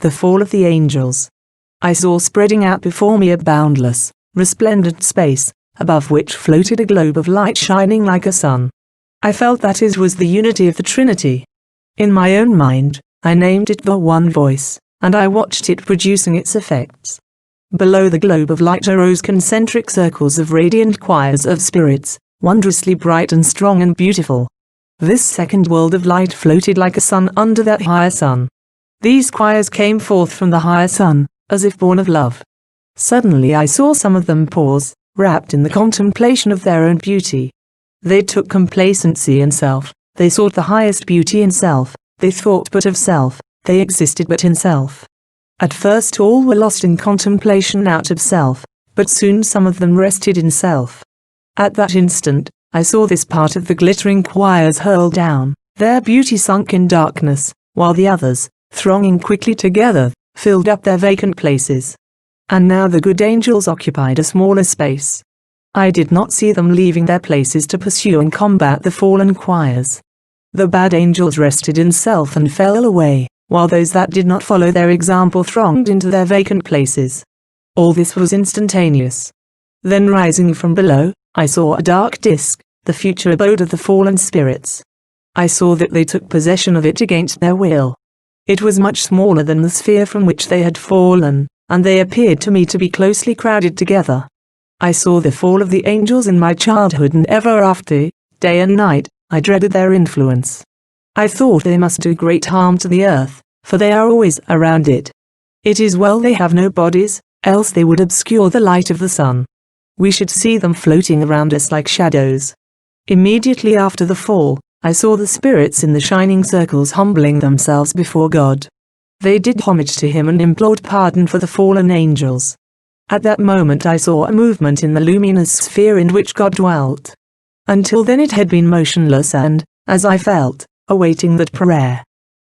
The fall of the angels. I saw spreading out before me a boundless, resplendent space, above which floated a globe of light shining like a sun. I felt that it was the unity of the Trinity. In my own mind, I named it the One Voice, and I watched it producing its effects. Below the globe of light arose concentric circles of radiant choirs of spirits, wondrously bright and strong and beautiful. This second world of light floated like a sun under that higher sun. These choirs came forth from the higher sun, as if born of love. Suddenly I saw some of them pause, wrapped in the contemplation of their own beauty. They took complacency in self, they sought the highest beauty in self, they thought but of self, they existed but in self. At first all were lost in contemplation out of self, but soon some of them rested in self. At that instant, I saw this part of the glittering choirs hurl down, their beauty sunk in darkness, while the others, thronging quickly together, filled up their vacant places. And now the good angels occupied a smaller space. I did not see them leaving their places to pursue and combat the fallen choirs. The bad angels rested in self and fell away, while those that did not follow their example thronged into their vacant places. All this was instantaneous. Then rising from below, I saw a dark disk, the future abode of the fallen spirits. I saw that they took possession of it against their will. It was much smaller than the sphere from which they had fallen, and they appeared to me to be closely crowded together. I saw the fall of the angels in my childhood, and ever after, day and night, I dreaded their influence. I thought they must do great harm to the earth, for they are always around it. It is well they have no bodies, else they would obscure the light of the sun. We should see them floating around us like shadows. Immediately after the fall, I saw the spirits in the shining circles humbling themselves before God. They did homage to him and implored pardon for the fallen angels. At that moment I saw a movement in the luminous sphere in which God dwelt. Until then it had been motionless and, as I felt, awaiting that prayer.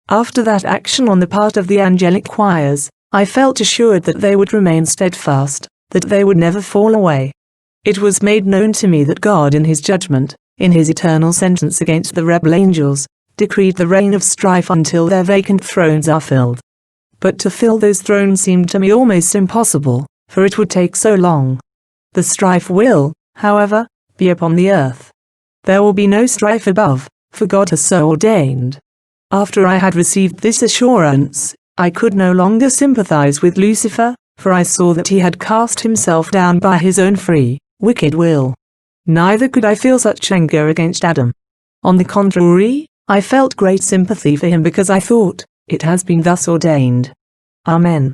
After that action on the part of the angelic choirs, I felt assured that they would remain steadfast, that they would never fall away. It was made known to me that God in his judgment, in his eternal sentence against the rebel angels, decreed the reign of strife until their vacant thrones are filled. But to fill those thrones seemed to me almost impossible, for it would take so long. The strife will, however, be upon the earth. There will be no strife above, for God has so ordained. After I had received this assurance, I could no longer sympathize with Lucifer, for I saw that he had cast himself down by his own free, wicked will. Neither could I feel such anger against Adam. On the contrary, I felt great sympathy for him because I thought, it has been thus ordained. Amen.